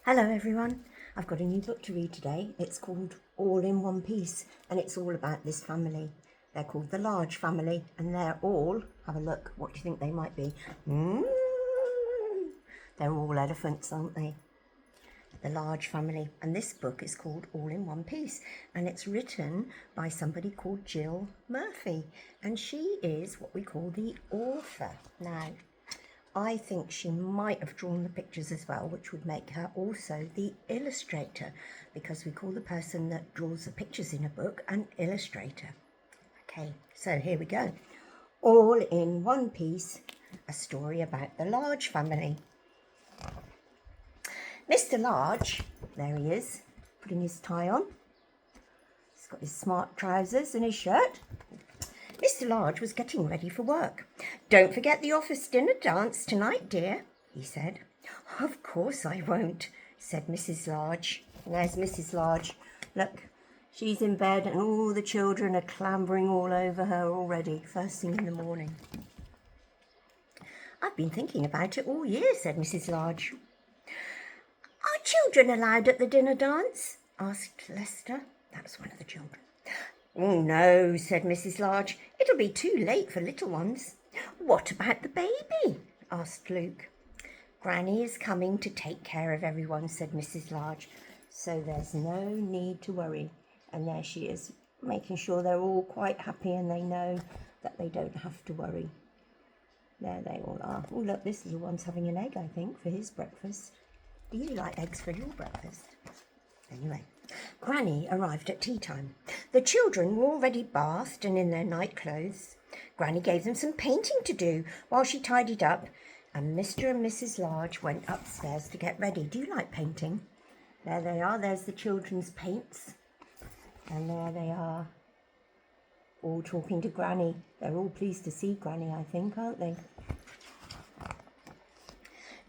Hello everyone, I've got a new book to read today. It's called All in One Piece and it's all about this family. They're called the Large Family and they're all, have a look, what do you think they might be? They're all elephants, aren't they? The Large Family, and this book is called All in One Piece and it's written by somebody called Jill Murphy and she is what we call the author. Now, I think she might have drawn the pictures as well, which would make her also the illustrator, because we call the person that draws the pictures in a book an illustrator. Okay, so here we go. All in One Piece, a story about the Large family. Mr. Large, there he is, putting his tie on. He's got his smart trousers and his shirt. Mr. Large was getting ready for work. "Don't forget the office dinner dance tonight, dear," he said. "Of course I won't," said Mrs. Large. And there's Mrs. Large. Look, she's in bed and all the children are clambering all over her already, first thing in the morning. "I've been thinking about it all year," said Mrs. Large. "Are children allowed at the dinner dance?" asked Lester. That's one of the children. "Oh, no," said Mrs. Large. "It'll be too late for little ones." "What about the baby?" asked Luke. "Granny is coming to take care of everyone," said Mrs. Large. "So there's no need to worry." And there she is, making sure they're all quite happy and they know that they don't have to worry. There they all are. Oh, look, this little one's having an egg, I think, for his breakfast. Do you like eggs for your breakfast? Anyway, Granny arrived at tea time. The children were already bathed and in their night clothes. Granny gave them some painting to do while she tidied up, and Mr. and Mrs. Large went upstairs to get ready. Do you like painting? There they are. There's the children's paints. And there they are, all talking to Granny. They're all pleased to see Granny, I think, aren't they?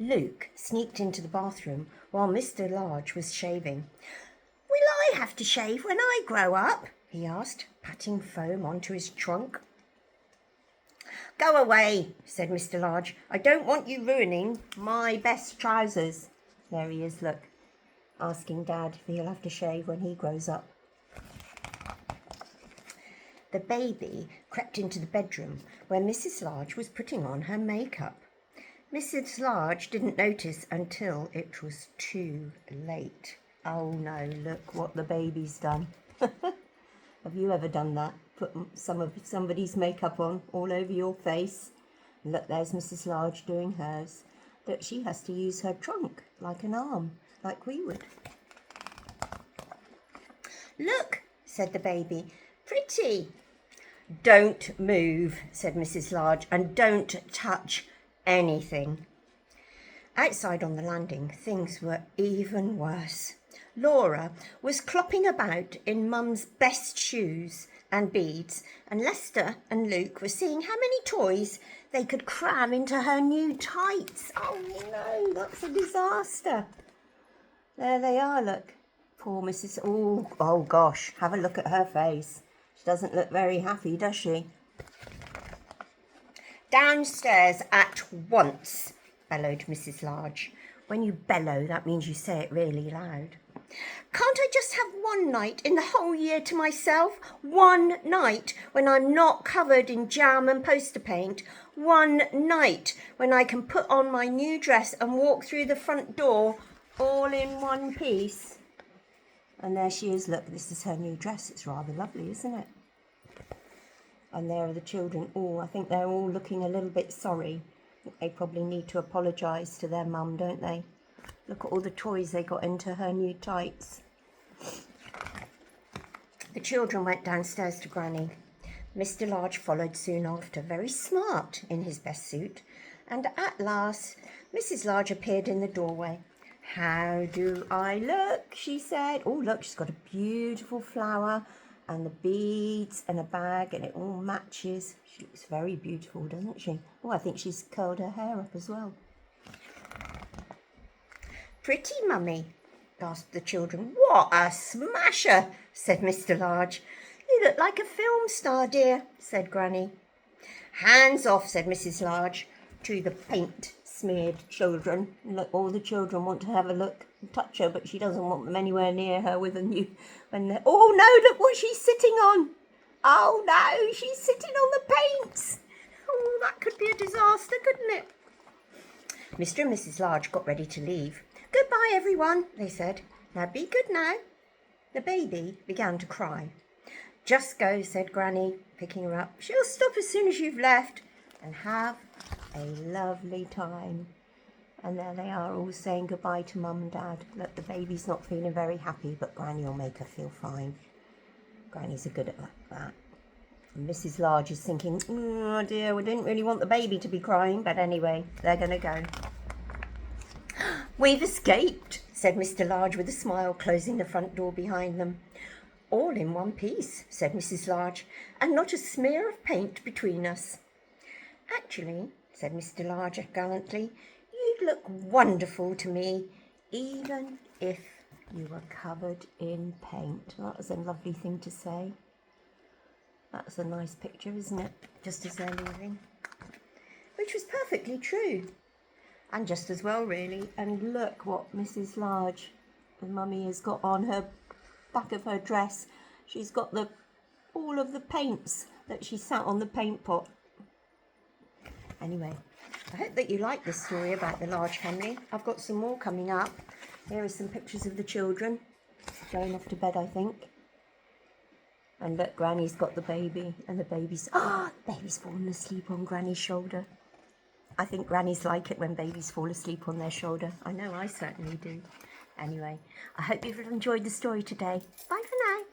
Luke sneaked into the bathroom while Mr. Large was shaving. "Will I have to shave when I grow up?" he asked, patting foam onto his trunk. "Go away," said Mr. Large. "I don't want you ruining my best trousers." There he is, look, asking Dad if he'll have to shave when he grows up. The baby crept into the bedroom where Mrs. Large was putting on her makeup. Mrs. Large didn't notice until it was too late. Oh no, look what the baby's done. Have you ever done that? Put somebody's makeup on all over your face? Look, there's Mrs. Large doing hers. Look, she has to use her trunk like an arm, like we would. "Look," said the baby, "pretty." "Don't move," said Mrs. Large, "and don't touch anything." Outside on the landing, things were even worse. Laura was clopping about in Mum's best shoes and beads, and Lester and Luke were seeing how many toys they could cram into her new tights. Oh no, that's a disaster. There they are, look. Poor Mrs. Oh gosh, have a look at her face. She doesn't look very happy, does she? "Downstairs at once," bellowed Mrs. Large. When you bellow, that means you say it really loud. "Can't I just have one night in the whole year to myself? One night when I'm not covered in jam and poster paint? One night when I can put on my new dress and walk through the front door all in one piece?" And there she is. Look, this is her new dress. It's rather lovely, isn't it? And there are the children. I think they're all looking a little bit sorry. They probably need to apologise to their mum, don't they? Look at all the toys they got into her new tights. The children went downstairs to Granny. Mr. Large followed soon after, very smart in his best suit. And at last, Mrs. Large appeared in the doorway. "How do I look?" she said. Oh, look, she's got a beautiful flower and the beads and a bag, and it all matches. She looks very beautiful, doesn't she? Oh, I think she's curled her hair up as well. "Pretty, Mummy?" gasped the children. "What a smasher!" said Mr. Large. "You look like a film star, dear," said Granny. "Hands off," said Mrs. Large, to the paint smeared children. Look, all the children want to have a look and touch her, but she doesn't want them anywhere near her with a new. Oh no! Look what she's sitting on. Oh no! She's sitting on the paints. Oh, that could be a disaster, couldn't it? Mr. and Mrs. Large got ready to leave. Goodbye, everyone, they said. Now be good now. The baby began to cry. Just go, said Granny, picking her up. She'll stop as soon as you've left. And have a lovely time. And there they are, all saying goodbye to Mum and Dad. Look, the baby's not feeling very happy, but Granny will make her feel fine. Grannies are good at that. And Mrs. Large is thinking, oh dear, we didn't really want the baby to be crying, but anyway, they're going to go. We've escaped, said Mr. Large with a smile, closing the front door behind them. All in one piece, said Mrs. Large, and not a smear of paint between us. Actually, said Mr. Large gallantly, you'd look wonderful to me, even if you were covered in paint. That was a lovely thing to say. That's a nice picture, isn't it? Just as they're leaving. Which was perfectly true. And just as well, really. And look what Mrs. Large, the mummy, has got on her back of her dress. She's got all of the paints that she sat on the paint pot. Anyway, I hope that you like this story about the Large family. I've got some more coming up. Here are some pictures of the children going off to bed, I think. And look, Granny's got the baby, and the baby's fallen asleep on Granny's shoulder. I think Grannies like it when babies fall asleep on their shoulder. I know I certainly do. Anyway, I hope you've enjoyed the story today. Bye for now.